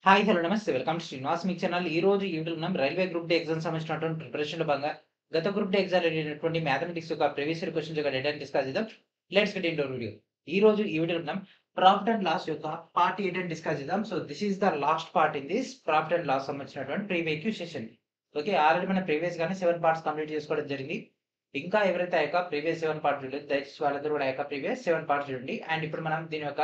Hi hello నమస్తే welcome to Srinivas me channel. ఈ రోజు ఈ వీడియోలో మనం రైల్వే గ్రూప్ డి ఎగ్జామ్ సంబంధించినటువంటి ప్రిపరేషన్లో భాగంగా గత గ్రూప్ డి ఎగ్జామ్ అయినటువంటి మ్యాథమెటిక్స్ యొక్క ప్రీవియస్ ఇయర్ క్వశ్చన్స్ యొక్క డేటాను డిస్కస్ చేద్దాం. Let's get into video. ఈ రోజు ఈ వీడియోలో మనం ప్రాఫిట్ అండ్ లాస్ యొక్క పార్ట్ 8 డిస్కస్ చేద్దాం. So this is the last part in this profit and loss సంబంధించినటువంటి ప్రీవియస్ సెషన్. ఓకే, ఆల్రెడీ మనం ప్రీవియస్ గానే 7 పార్ట్స్ కంప్లీట్ చేసుకోవడం జరిగింది. ఇంకా ఎవరైతే ఆ యొక్క ప్రీవియస్ 7 పార్ట్ చూడలేదు దయచేసి వాళ్ళందరూ కూడా ఆ యొక్క ప్రీవియస్ 7 పార్ట్స్ చూడండి. అండ్ ఇప్పుడు మనం దీని యొక్క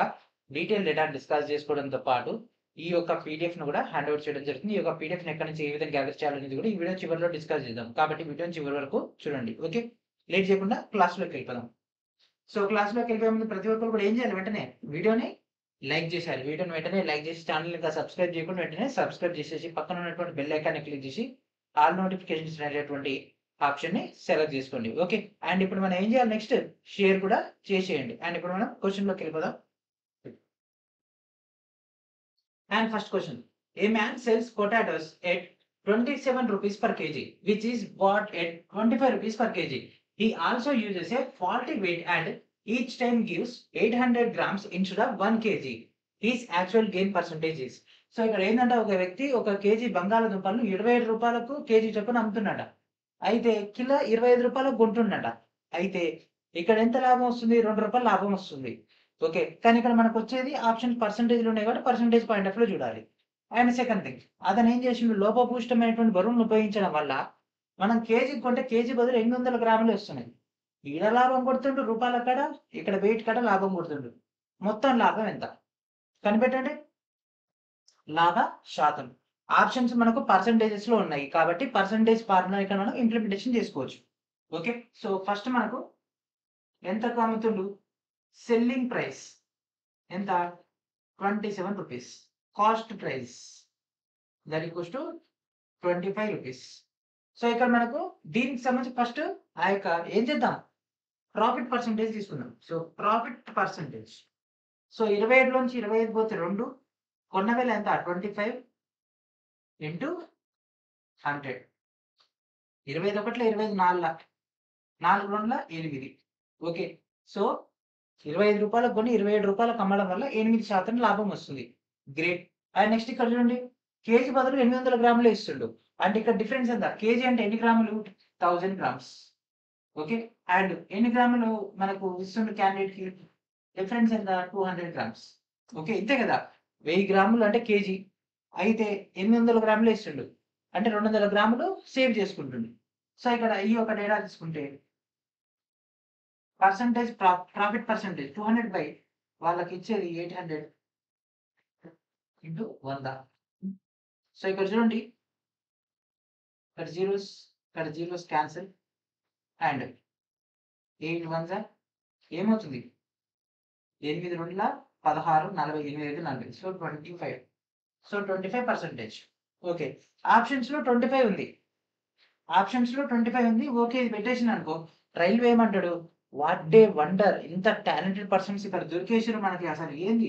డీటెయిల్ డేటాను డిస్కస్ చేసుకోవడంతో పాటు ఈ యొక్క పీడిఎఫ్‌ను కూడా హ్యాండ్ ఓవర్ చేయడం జరుగుతుంది. ఈ యొక్క పీడిఎఫ్‌ని ఎక్కడి నుంచి ఏ విధంగా గ్యాదర్ చేయాలనేది కూడా ఈ వీడియో చివరిలో డిస్కస్ చేద్దాం. కాబట్టి వీడియోని చివరి వరకు చూడండి. ఓకే, లేట్ చేయకుండా క్లాస్‌లోకి వెళ్ళిపోదాం. సో క్లాస్‌లోకి వెళ్ళిపోయే ముందు ప్రతి ఒక్కరు కూడా ఏం చేయాలి, వెంటనే వీడియోని లైక్ చేసేయాలి. వీడియోని వెంటనే లైక్ చేసి ఛానెల్‌ని ఇంకా సబ్స్క్రైబ్ చేయకుండా వెంటనే సబ్స్క్రైబ్ చేసేసి పక్కన ఉన్నటువంటి బెల్ ఐకాన్ని క్లిక్ చేసి ఆల్ నోటిఫికేషన్స్ అనేటటువంటి ఆప్షన్‌ని సెలెక్ట్ చేసుకోండి. ఓకే, అండ్ ఇప్పుడు మనం ఏం చేయాలి, నెక్స్ట్ షేర్ కూడా చేసేయండి. అండ్ ఇప్పుడు మనం క్వెషన్‌లోకి వెళ్ళిపోదాం. And first question. A man sells potatoes at 27 rupees per kg, which is bought at 25 rupees per kg. He also uses a faulty weight and each time gives 800 grams instead of 1 kg. His actual gain percentage is. So ఇక్కడ ఏంటంటే ఒక వ్యక్తి ఒక KG బంగాళదుంపలను 27 రూపాయలకు KG చొప్పున అమ్ముతున్నాడ. అయితే kilo 25 రూపాయలకు కొంటున్నాడ. అయితే ఇక్కడ ఎంత లాభం వస్తుంది, 2 రూపాయల లాభం వస్తుంది. ఓకే, కానీ ఇక్కడ మనకు వచ్చేది ఆప్షన్ పర్సెంటేజ్‌లు ఉన్నాయి కాబట్టి పర్సెంటేజ్ పాయింట్ ఆఫ్ వ్యూలో చూడాలి. అండ్ సెకండ్ థింగ్, అతను ఏం చేసిండు, లోపభూయిష్టమైనటువంటి బరువును ఉపయోగించడం వల్ల మనం కేజీకి కొంటే కేజీ బదులు 800 గ్రాములే వస్తున్నాయి. ఈడ లాభం కొడుతుండు రూపాయల కాడ, ఇక్కడ వెయిట్ కాడ లాభం కొడుతుండు. మొత్తం లాభం ఎంత కనిపెట్టండి. లాభ శాతం. ఆప్షన్స్ మనకు పర్సెంటేజెస్‌లో ఉన్నాయి కాబట్టి పర్సెంటేజ్ ఫార్ములా ఇక్కడ మనం ఇంప్లిమెంటేషన్ చేసుకోవచ్చు. ఓకే, సో ఫస్ట్ మనకు ఎంతకు అమ్ముతుండు, సెల్లింగ్ ప్రైస్ ఎంత, 27 rupees. Cost price that equals to 25 rupees. So ఇక్కడ మనకు దీనికి సంబంధించి ఫస్ట్ ఆ యొక్క ఏం చేద్దాం, ప్రాఫిట్ పర్సెంటేజ్ తీసుకుందాం. So profit percentage. సో 27 లోంచి 25 పోతే 2, కొన్న వేల ఎంత 25 ఇంటూ 100. 25 ఒకట్ల 25 4 4 రెండ్ల 8. ఓకే, సో 25 రూపాయలకు కొని 27 రూపాయలకు అమ్మడం వల్ల 8% లాభం వస్తుంది. గ్రేట్. అండ్ నెక్స్ట్ ఇక్కడ చూడండి, కేజీ బదులు 800 గ్రాములే ఇస్తుండు. అంటే ఇక్కడ డిఫరెన్స్ ఎంత, కేజీ అంటే ఎన్ని గ్రాములు, 1000 గ్రామ్స్. ఓకే, అండ్ ఎన్ని గ్రాములు మనకు ఇస్తుండు క్యాండిడేట్‌కి, డిఫరెన్స్ ఎంత, 200 గ్రామ్స్. ఓకే, ఇంతే కదా, 1000 గ్రాములు అంటే కేజీ, అయితే 800 గ్రాములే ఇస్తుండు అంటే 200 గ్రాములు సేవ్ చేసుకుంటుండు. సో ఇక్కడ ఈ యొక్క డేటా తీసుకుంటే పర్సెంటేజ్ ప్రాఫిట్ పర్సెంటేజ్ 200 బై వాళ్ళకి ఇచ్చేది 800 ఇంటూ 100. సో ఇక్కడ చూడండి, ఇక్కడ జీరోస్ క్యాన్సిల్ అండ్ 8 1 ఏమవుతుంది, 8 2 16 40 8 40. సో 25. సో 25%. ఓకే, ఆప్షన్స్‌లో 25 ఉంది. ఆప్షన్స్‌లో 25 ఉంది. ఓకే, ఇది పెట్టేసిన అనుకో, రైల్వే ఏమంటాడు, వాట్ డే వండర్, ఇంత టాలెంటెడ్ పర్సన్స్ ఇక్కడ దొరికేసారు మనకి, అసలు ఏంది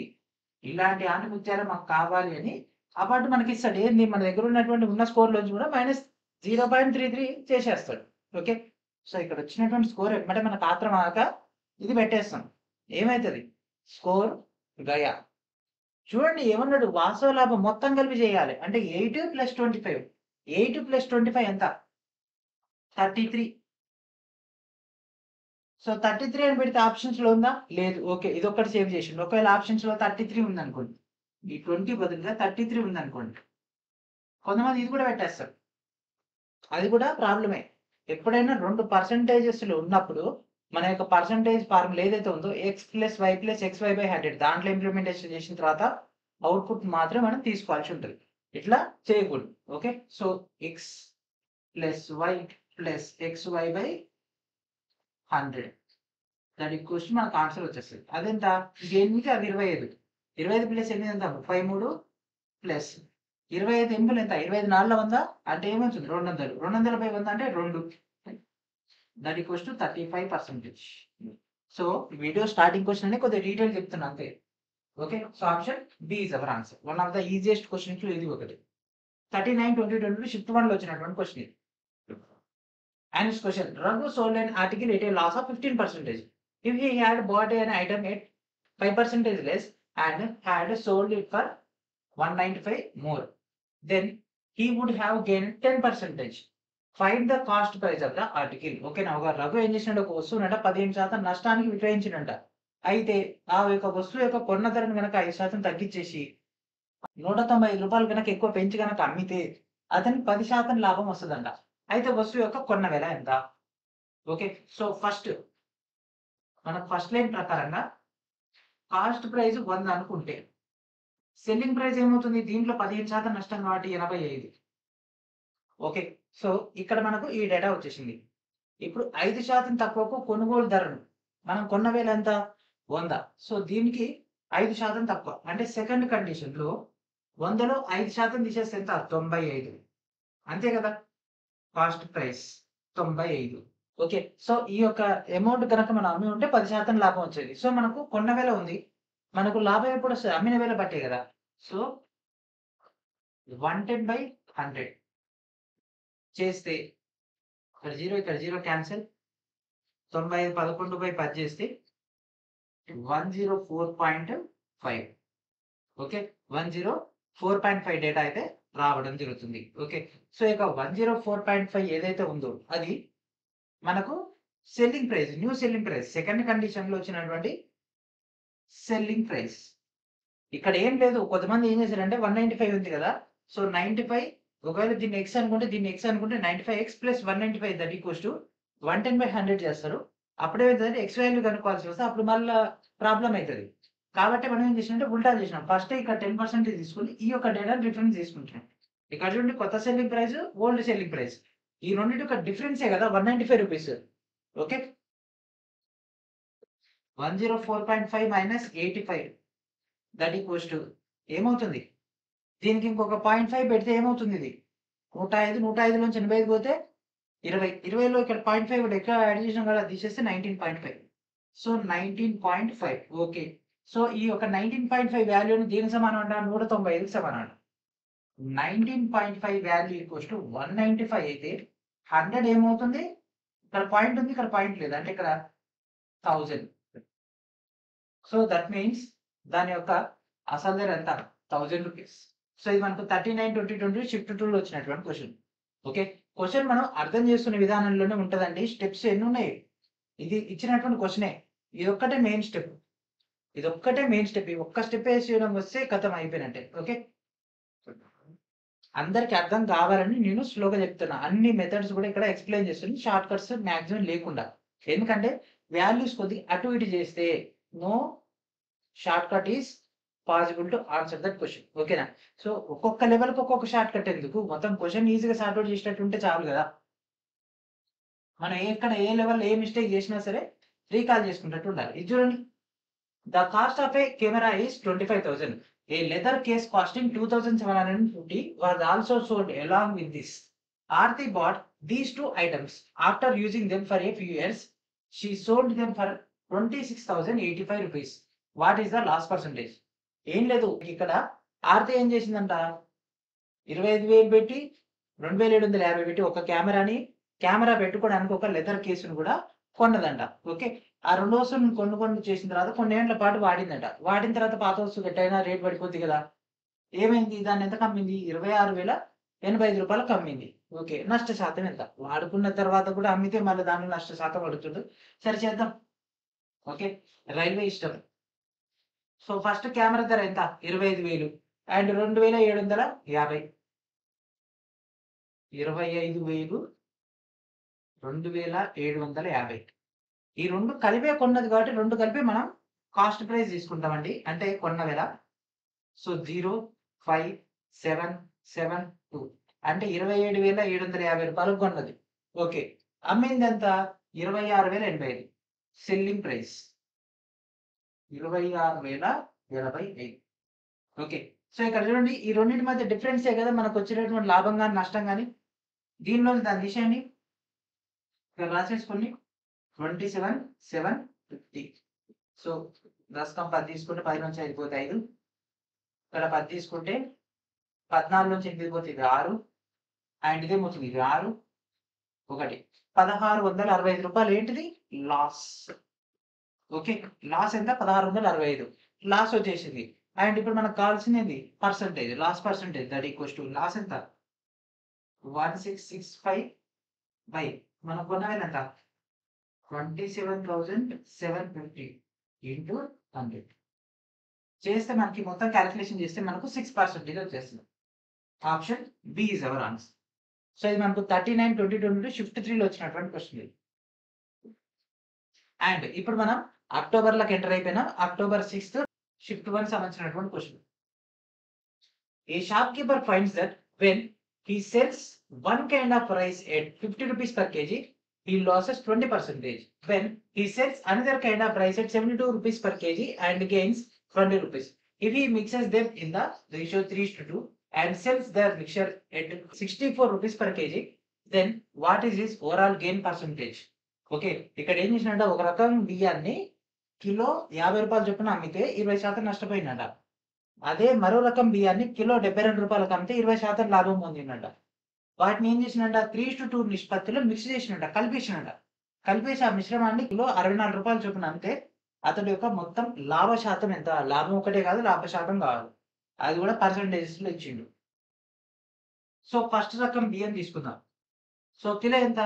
ఇలాంటి ఆణిముత్యాలు మాకు కావాలి అని అవార్డు మనకి ఇస్తాడు. ఏంది, మన దగ్గర ఉన్నటువంటి ఉన్న స్కోర్‌లోంచి కూడా -0.33 చేసేస్తాడు. ఓకే, సో ఇక్కడ వచ్చినటువంటి స్కోర్ ఎమ్మటే మనకు ఆత్రం ఆక ఇది పెట్టేస్తాం. ఏమైతది, స్కోర్ గయా. చూడండి ఏమన్నాడు, వాస్తవ లాభం మొత్తం కలిపి చేయాలి అంటే 8 + 25. 8 + 25 ఎంత, 33. సో 33 అని పెడితే ఆప్షన్స్‌లో ఉందా, లేదు. ఓకే, ఇదొక్కటి సేవ్ చేసిండు. ఒకవేళ ఆప్షన్స్‌లో 33 ఉందనుకోండి, ఈ 20 బదులుగా 33 ఉందనుకోండి, కొంతమంది ఇది కూడా పెట్టేస్తారు. అది కూడా ప్రాబ్లమే. ఎప్పుడైనా 2 పర్సెంటేజెస్‌లు ఉన్నప్పుడు మన యొక్క పర్సెంటేజ్ ఫార్ములా ఏదైతే ఉందో x + y + xy/100 దాంట్లో ఇంప్లిమెంటేషన్ చేసిన తర్వాత అవుట్‌పుట్ మాత్రం మనం తీసుకోవాల్సి ఉంటది. ఇట్లా చేయకూడదు. Okay, so x + y + xy/100 that equals to మనకు ఆన్సర్ వచ్చేస్తది. అదెంత, 8కి అది 25. 25 + 8 ఎంత, 33 ప్లస్ 25 ఎంపులు ఎంత, 25 4 100 అంటే ఏమవుతుంది, 200. 200/100 అంటే 2. That equals to 35%. So video starting question అని కొద్దిగా డీటెయిల్ చెప్తున్నా అంతే. Okay, so option B is our answer. One of the easiest క్వెషన్స్‌లో ఇది ఒకటి. 39/2022 షిఫ్ట్ 1లో వచ్చినటువంటి క్వెషన్ ఇది. And this question, Raghu sold an article at a loss of 15%. If he had bought an item at 5% less and had sold it for 195 more. Then he would have gained 10%. Find the cost price of the article. ఓకేనా, ఒక రఘు ఏం చేసినాడు, ఒక వస్తువునంట 15% నష్టానికి విక్రయించినంట. అయితే ఆ యొక్క వస్తువు యొక్క కొన్న ధరను కనుక 5% తగ్గించేసి 195 రూపాయలు కనుక ఎక్కువ పెంచి కనుక అమ్మితే అతనికి 10% లాభం వస్తుందంట. అయితే వస్తువు యొక్క కొన్న వెల ఎంత? ఓకే, సో ఫస్ట్ లైన్ ప్రకారంగా కాస్ట్ ప్రైస్ 100 అనుకుంటే సెల్లింగ్ ప్రైస్ ఏమవుతుంది, దీంట్లో 15% నష్టం కాబట్టి 85. ఓకే, సో ఇక్కడ మనకు ఈ డేటా వచ్చేసింది. ఇప్పుడు 5% తక్కువకు కొనుగోలు ధరను మనం కొన్న వేల ఎంత, 100. సో దీనికి 5% తక్కువ అంటే సెకండ్ కండిషన్ లో 100లో 5% తీసేస్తే ఎంత, 95. అంతే కదా, కాస్ట్ ప్రైస్ 95. ఓకే, సో ఈ యొక్క అమౌంట్ కనుక మనం అమ్మి ఉంటే 10% లాభం వచ్చేది. సో మనకు కొన్న వేల ఉంది, మనకు లాభం ఎప్పుడు వస్తుంది, అమ్మిన వేల బట్టే కదా. సో 110/100 చేస్తే ఇక్కడ 0 ఇక్కడ 0 క్యాన్సిల్, 95 11/10 చేస్తే 104.5. ఓకే, 104.5 డేటా అయితే రావడం జరుగుతుంది. ఓకే, సో ఇక 104.5 ఏదైతే ఉందో అది మనకు selling price, new selling price, second condition లో వచ్చినటువంటి సెల్లింగ్ ప్రైస్. ఇక్కడ ఏం లేదు, కొంతమంది ఏం చేశారంటే 195 ఉంది కదా, సో 95 ఒకవేళ దీన్ని ఎక్స్ అనుకుంటే 95x plus 195 that equals to 110/100 చేస్తారు. అప్పుడే ఏంటంటే ఎక్స్ వాల్యూ కనుక్కోవాల్సి వస్తే అప్పుడు మళ్ళీ ప్రాబ్లం అవుతుంది. కాబట్టి మనం ఏం చేసినంటే ఉల్టా చేసినాం, ఫస్ట్ ఇక్కడ 10% తీసుకుని ఈ యొక్క డేటా రిఫరెన్స్ తీసుకుంటున్నాం. ఇక్కడ చూడండి, కొత్త selling price, old selling price, ఈ రెండింటి యొక్క డిఫరెన్సే కదా 195 rupees. Okay, 104.5 minus 85 that equals to ఏమవుతుంది, దీనికి ఇంకొక 0.5 పెడితే ఏమవుతుంది, ఇది 105 నుంచి 85 పోతే 20లో ఇక్కడ 0.5 కూడా ఎక్కడ యాడ్ చేసినాం కదా, తీసేస్తే 19.5. సో 19.5. ఓకే, సో ఈ యొక్క 19.5 వాల్యూని దీనికి సమానం అంట, 195కి సమానం. 19.5 వాల్యూ ఈక్వల్స్ టు 195 అయితే 100 ఏమవుతుంది, ఇక్కడ పాయింట్ ఉంది, ఇక్కడ పాయింట్ లేదు, అంటే ఇక్కడ 1000. సో దట్ మీన్స్ దాని యొక్క అసలు ధర ఎంత, 1000 రూపీస్. సో ఇది మనకు 39/2020 షిఫ్ట్ 2లో వచ్చినటువంటి క్వశ్చన్. ఓకే, క్వశ్చన్ మనం అర్థం చేసుకునే విధానంలోనే ఉంటుందండి. స్టెప్స్ ఎన్ని ఉన్నాయి, ఇది ఇచ్చినటువంటి క్వశ్చనే, ఇది ఒక్కటే మెయిన్ స్టెప్, ఈ ఒక్క స్టెప్ వేసి చేయడం వస్తే కథం అయిపోయినట్టే. ఓకే, అందరికి అర్థం కావాలని నేను స్లోగా చెప్తున్నా, అన్ని మెథడ్స్ కూడా ఇక్కడ ఎక్స్ప్లెయిన్ చేస్తుంది, షార్ట్ కట్స్ మాక్సిమం లేకుండా. ఎందుకంటే వాల్యూస్ కొద్దిగా అటు ఇటు చేస్తే no shortcut is possible to answer that question. ఓకేనా, సో ఒక్కొక్క లెవెల్కి ఒక్కొక్క షార్ట్ కట్ ఎందుకు, మొత్తం క్వశ్చన్ ఈజీగా సార్ట్ అవుట్ చేసినట్టు ఉంటే చాలు కదా. మనం ఎక్కడ ఏ లెవెల్ ఏ మిస్టేక్ చేసినా సరే రీకాల్ చేసుకున్నట్టు ఉండాలి. ఇది చూడండి, the cost of A camera is 25,000. A leather case costing 2,750 was also sold along with this. Aarti bought these two items. After using them for a few years, she sold them for 26,085 rupees. What is the loss percentage? ఏం లేదు, ఇక్కడ ఆర్తి ఏం చేసిందంట, 25,000 పెట్టి 2,750 పెట్టి ఒక camera పెట్టుకోవడానికి ఒక లెదర్ కేసును కూడా కొన్నదంట. ఓకే, ఆ 2 వస్తువులను కొనుగోలు చేసిన తర్వాత కొన్ని ఏళ్ల పాటు వాడిందట. వాడిన తర్వాత పాత వస్తువు ఎట్టయినా రేట్ పడిపోద్ది కదా. ఏమైంది, దాన్ని ఎంత కమ్మింది, 26,085 రూపాయలకు కమ్మింది. ఓకే, నష్ట శాతం ఎంత, వాడుకున్న తర్వాత కూడా అమ్మితే మళ్ళీ దానిలో నష్ట శాతం పడుతుంది. సరి చేద్దాం. ఓకే, రైల్వే ఇష్టం. సో ఫస్ట్ కెమెరా ధర ఎంత, 25,000 అండ్ 2,750. 25,000 2,750. ఈ రెండు కలిపే కొన్నది కాబట్టి రెండు కలిపి మనం కాస్ట్ ప్రైస్ తీసుకుంటామండి, అంటే కొన్న వెల. సో 0,5,7,7,2 అంటే 27,750 రూపాయలకు కొన్నది. ఓకే, అమ్మింది ఎంత, 26,085. Selling price 26,085. ఓకే, సో ఇక్కడ చూడండి, ఈ రెండింటి మధ్య డిఫరెన్సే కదా మనకు వచ్చినటువంటి లాభం కానీ నష్టం కానీ. దీనిలో దాన్ని తీసేయండి, ఇక్కడ రాసేసుకోండి 27,750. సో 10 తీసుకుంటే 10 నుంచి 5 పోతే 5, ఇక్కడ 10 తీసుకుంటే 14 నుంచి 8 పోతే ఇది 6 అండ్ ఇదేమవుతుంది, ఇది 6 1 1,665 రూపాయలు ఏంటిది లాస్. ఓకే, లాస్ ఎంత, 1,665 లాస్ వచ్చేసింది. అండ్ ఇప్పుడు మనకు కావాల్సింది percentage, loss percentage, that equals to loss ఎంత 1665 బై మనం కొన్న వేల ఎంత 27,750 ఇంటూ 100 చేస్తే మనకి మొత్తం క్యాలిక్యులేషన్ చేస్తే మనకు 6% వచ్చేస్తుంది. Option B is our answer. So ఇది మనకు 39/22 నుండి షిఫ్ట్ 3లో వచ్చినటువంటి క్వశ్చన్ ఇది. అండ్ ఇప్పుడు మనం అక్టోబర్లోకి ఎంటర్ అయిపోయినా అక్టోబర్ 6th షిఫ్ట్ 1 సంబంధించినటువంటి question. A shop keeper finds that when he sells one kind of rice at 50 rupees per kg, he loses 20%. When he sells another kind of rice at 72 rupees per kg and gains 20 rupees. If he mixes them in the ratio 3:2 and sells their mixture at 64 rupees per kg, then what is his overall gain percentage? Okay, ఇక్కడ ఏం చేసినట్ట ఒక రకం బియ్యాన్ని kilo 50 రూపాయలు చొప్పున అమ్మితే 20% నష్టపోయినట. అదే మరో రకం బియ్యాన్ని కిలో 72 రూపాయలకు అమ్మితే 20% లాభం పొందిందట. వాటిని ఏం చేసినట్ట 3:2 నిష్పత్తిలో మిక్స్ చేసినట్ట, కలిపేసి ఆ మిశ్రమాన్ని కిలో 64 రూపాయలు చొప్పున అమ్మితే అతడి యొక్క మొత్తం లాభ శాతం ఎంత? లాభం ఒకటే కాదు, లాభ శాతం కావాలి, అది కూడా పర్సంటేజెస్ లో ఇచ్చిండు. సో ఫస్ట్ రకం బియ్యం తీసుకుందాం. సో కిలో ఎంత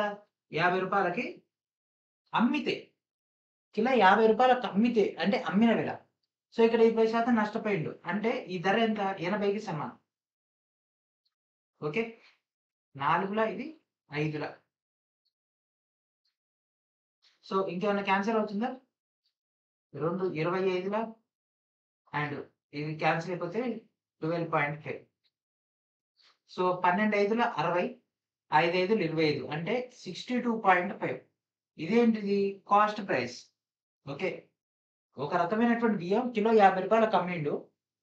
50 రూపాయలకి అమ్మితే, కిలో 50 రూపాయలకు అమ్మితే అంటే అమ్మిన వేళ. సో ఇక్కడ 20% నష్టపోయిండు అంటే ఈ ధర ఎంత 80కి సమానం. ఓకే, 4ల ఇది 5ల. సో ఇంకేమన్నా క్యాన్సిల్ అవుతుందా? 2 25ల అండ్ ఇది క్యాన్సిల్ అయిపోతే 12.5. సో 12 5ల 60, 5 5లు 25 అంటే 62.5. ఇదేంటిది కాస్ట్ ప్రైస్. ఓకే, ఒక రకమైనటువంటి బియ్యం కిలో 50 రూపాయలకు అమ్మిండు,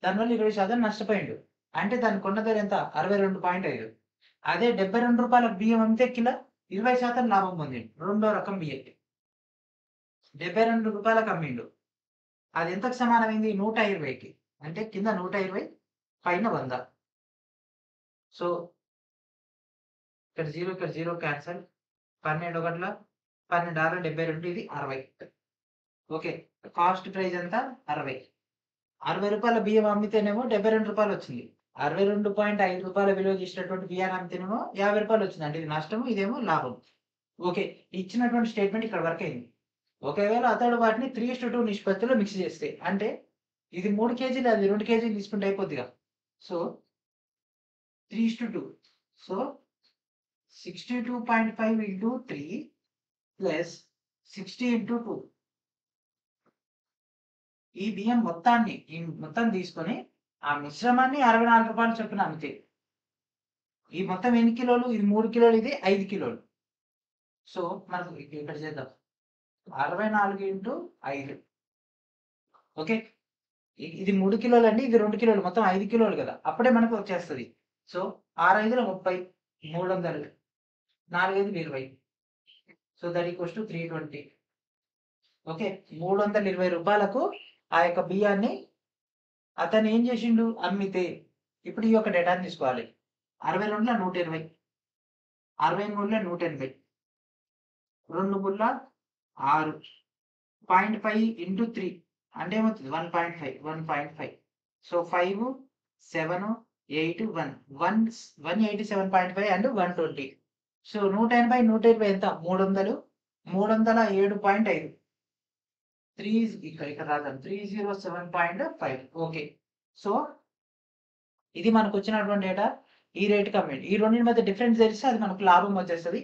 దానివల్ల 20% నష్టపోయిండు అంటే దాని కొన్న ధర ఎంత 62.5. అదే 72 రూపాయలకు బియ్యం అమ్మితే కిలో 20% లాభం పొందిండు. రెండో రకం బియ్యం 72 రూపాయలకు అమ్మిండు, అది ఎంతకు సమానమైంది 120కి. అంటే కింద 120 పైన 100. సో ఇక్కడ 0 క్యాన్సల్. 12 ఒకట్ల 12 6 72, ఇది 60. ఓకే, కాస్ట్ ప్రైస్ ఎంత 60. 60 రూపాయల బియ్యం అమ్మితేనేమో 72 రూపాయలు వచ్చింది. 62.5 రూపాయల విలువ చేసినటువంటి బియ్యాన్ని అమ్మితేనేమో 50 రూపాయలు వచ్చింది. అంటే ఇది నష్టము, ఇదేమో లాభం. ఓకే, ఇచ్చినటువంటి స్టేట్మెంట్ ఇక్కడ వర్క్ అయింది. ఒకవేళ అతడు వాటిని 3:2 నిష్పత్తిలో మిక్స్ చేస్తే అంటే ఇది 3 కేజీలు, అది 2 కేజీలు తీసుకుంటే అయిపోద్దిగా. So 3:2. So 62.5 into 3 plus 60 into 2. ఈ బియ్యం మొత్తాన్ని మొత్తం తీసుకొని ఆ మిశ్రమాన్ని 64 రూపాయలు చొప్పున అమ్మితే ఈ మొత్తం ఎన్ని కిలోలు? ఇది 3 కిలోలు, ఇది 5 కిలోలు. సో మనకు ఇక్కడ చేద్దాం 64 ఇంటూ 5. ఓకే, ఇది 3 కిలోలు అండి, ఇది 2 కిలోలు, మొత్తం 5 కిలోలు కదా, అప్పుడే మనకు వచ్చేస్తుంది. So 6 5ల 30, 300, 4 5లు 20. So that equals to 320. Okay, 320 రూపాయలకు ఆ యొక్క బియ్యాన్ని అతను ఏం చేసిండు అమ్మితే. ఇప్పుడు ఈ యొక్క డేటాని తీసుకోవాలి. 62ల 120, 63ల 180, 2 గుళ్ళ 6, 0.5 ఇంటూ 3 అంటే ఏమవుతుంది 1.5. So 5 7 8 1 187.5 and 120. సో 180 ఎంత 300, 307.5. 3 ఇక్కడ రాద్దాం 307.5. ఓకే, సో ఇది మనకు వచ్చినటువంటి డేటా. ఈ రేట్ కమ్మింది, ఈ రెండింటి మధ్య డిఫరెన్స్ తెలిస్తే అది మనకు లాభం వచ్చేస్తుంది.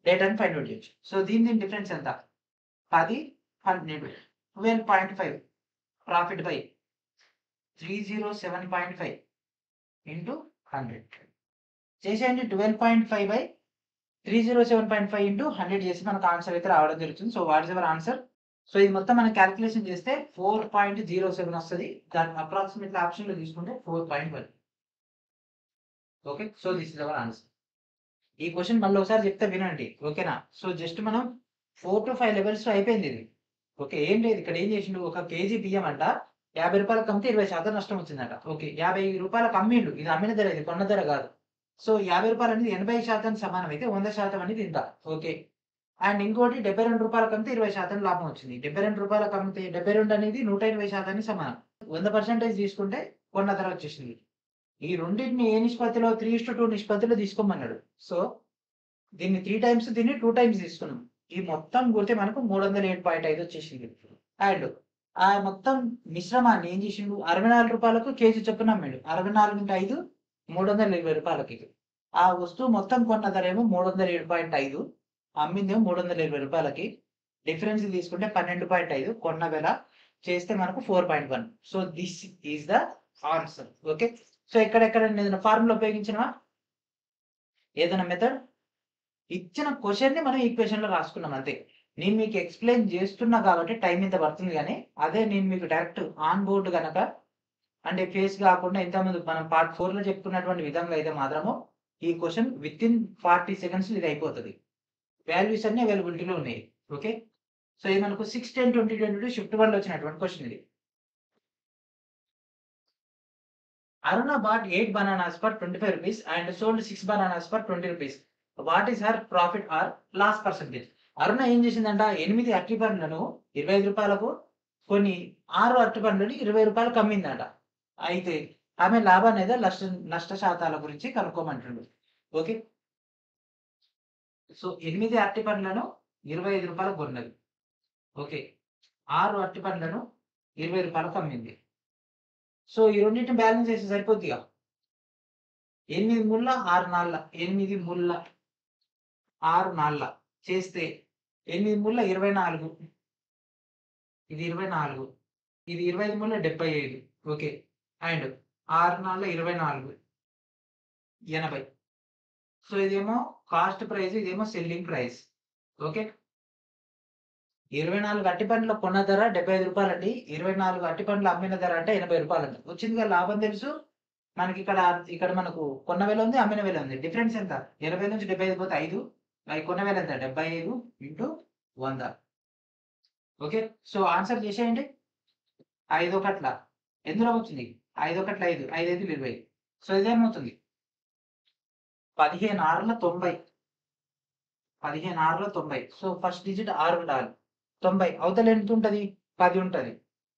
డేటాని ఫైండ్ అవుట్ చేయొచ్చు. సో దీని డిఫరెన్స్ ఎంత 10 12 12.5 ప్రాఫిట్ బై 307.5 ఇంటూ 100 చేసేయండి. 12.5 బై 307.5 ఇంటూ 100 చేసి మనకు ఆన్సర్ అయితే రావడం జరుగుతుంది. So what is our answer? So ఇది మొత్తం మనం క్యాలిక్యులేషన్ చేస్తే 4.07 వస్తుంది. దాని అప్రాక్సిమేట్లీ ఆప్షన్ లో తీసుకుంటే 4.1. Okay, so this is our answer. ఈ క్వశ్చన్ మళ్ళీ ఒకసారి చెప్తే వినండి, ఓకేనా? సో జస్ట్ మనం 4 to 5 లెవెల్స్ లో అయిపోయింది ఇది. ఓకే, ఏం లేదు, ఇక్కడ ఏం చేసిండు, 1 కేజీ బియ్యం అంట 50 రూపాయలకు అమ్మితే 20% నష్టం వచ్చిందట. ఓకే, 50 రూపాయలకు అమ్మిండు, ఇది అమ్మిన ధర, ఇది కొన్న ధర కాదు. సో 50 రూపాయలు అనేది 80% సమానం అయితే 100% అనేది ఇంత. ఓకే, అండ్ ఇంకోటి 72 రూపాయలకు అమ్మితే 20% లాభం వచ్చింది. 72 రూపాయలకు అమ్మితే 72 అనేది 120% సమానం. 100% తీసుకుంటే కొన్న ధర వచ్చేసింది. ఈ రెండిటిని ఏ నిష్పత్తిలో 3:2 నిష్పత్తిలో తీసుకోమన్నాడు. సో దీన్ని 3 టైమ్స్, దీన్ని 2 టైమ్స్ తీసుకున్నాం. ఈ మొత్తం కూడితే మనకు 307.5 వచ్చేసింది. అండ్ ఆ మొత్తం మిశ్రమాన్ని ఏం చేసిండు, ₹64 కేజీ చొప్పున అమ్మాడు. 64 × 5 ₹320 ఆ వస్తువు మొత్తం కొన్న ధర ఏమో 307.5, అమ్మిందేమో ₹320. డిఫరెన్స్ తీసుకుంటే 12.5, కొన్న వెల చేస్తే మనకు 4.1. So this is the answer. Okay. So ఎక్కడెక్కడ ఏదైనా ఫార్ములా ఉపయోగించినవా, ఏదైనా మెథడ్ ఇచ్చిన క్వశ్చన్ ని మనం ఈక్వేషన్ లో రాసుకున్నాం అంతే. నేను మీకు ఎక్స్ప్లెయిన్ చేస్తున్నా కాబట్టి టైం ఇంత పడుతుంది, కానీ అదే నేను మీకు డైరెక్ట్ ఆన్ బోర్డు గనక అంటే ఫేస్ కాకుండా ఇంతకుముందు మనం పార్ట్ 4 లో చెప్పుకున్నటువంటి విధంగా అయితే మాత్రము ఈ క్వశ్చన్ విత్ ఇన్ 40 సెకండ్స్ ఇది అయిపోతుంది. వాల్యూస్ అన్ని అవైలబిలిటీలో ఉన్నాయి. ఓకే. సో ఇది మనకు 6/10/2022 షిఫ్ట్ 1 లో వచ్చినటువంటి క్వశ్చన్ ఇది. Aruna bought 8 bananas for 25 rupees and sold 6 bananas for 20 rupees. What is her profit or loss percentage? అరుణ ఏం చేసిందంట, 8 అరటి పండ్లను ₹25 కొన్ని 6 అరటి పండ్లని ₹20 అమ్మిందంట. అయితే ఆమె లాభం లేదా నష్ట శాతాల గురించి కనుక్కోమంటుండు. ఓకే. సో 8 అరటి పండ్లను ₹25 కొన్నది. ఓకే. 6 అరటి పండ్లను ₹20 అమ్మింది. సో ఈ రెండింటిని బ్యాలెన్స్ చేస్తే సరిపోద్దిగా. 8 ముళ్ళ 6 నాళ్ళ, 8 ముళ్ళ 6 నాళ్ళ చేస్తే 8 ముళ్ళ 24, ఇది 24, ఇది 25 ముళ్ళ 75. ఓకే. అండ్ 6 నాళ్ళ 24, 80. సో ఇదేమో కాస్ట్ ప్రైస్, ఇదేమో సెల్లింగ్ ప్రైస్. ఓకే. 24 అరటి పండ్ల కొన్న ధర ₹75 అండి. 24 అరటి పండ్లు అమ్మిన ధర అంటే ₹80 అండి. వచ్చిందిగా లాభం తెలుసు మనకి. ఇక్కడ మనకు కొన్న వేల ఉంది, అమ్మిన వేల ఉంది. డిఫరెన్స్ ఎంత? 80 నుంచి 75 పోతే 5, అవి కొన్న వేల ఎంత? 75 × 100. ఓకే. సో ఆన్సర్ చేసేయండి. 5 ఒకట్ల ఎందులో వచ్చింది? 5 ఒకట్ల 5, 5 5 20. సో ఇదేమవుతుంది? 15 6 90, 15 6 90. సో ఫస్ట్ డిజిట్ 6 ఉండాలి. 90 అవతల ఎంత ఉంటది? 10 ఉంటది.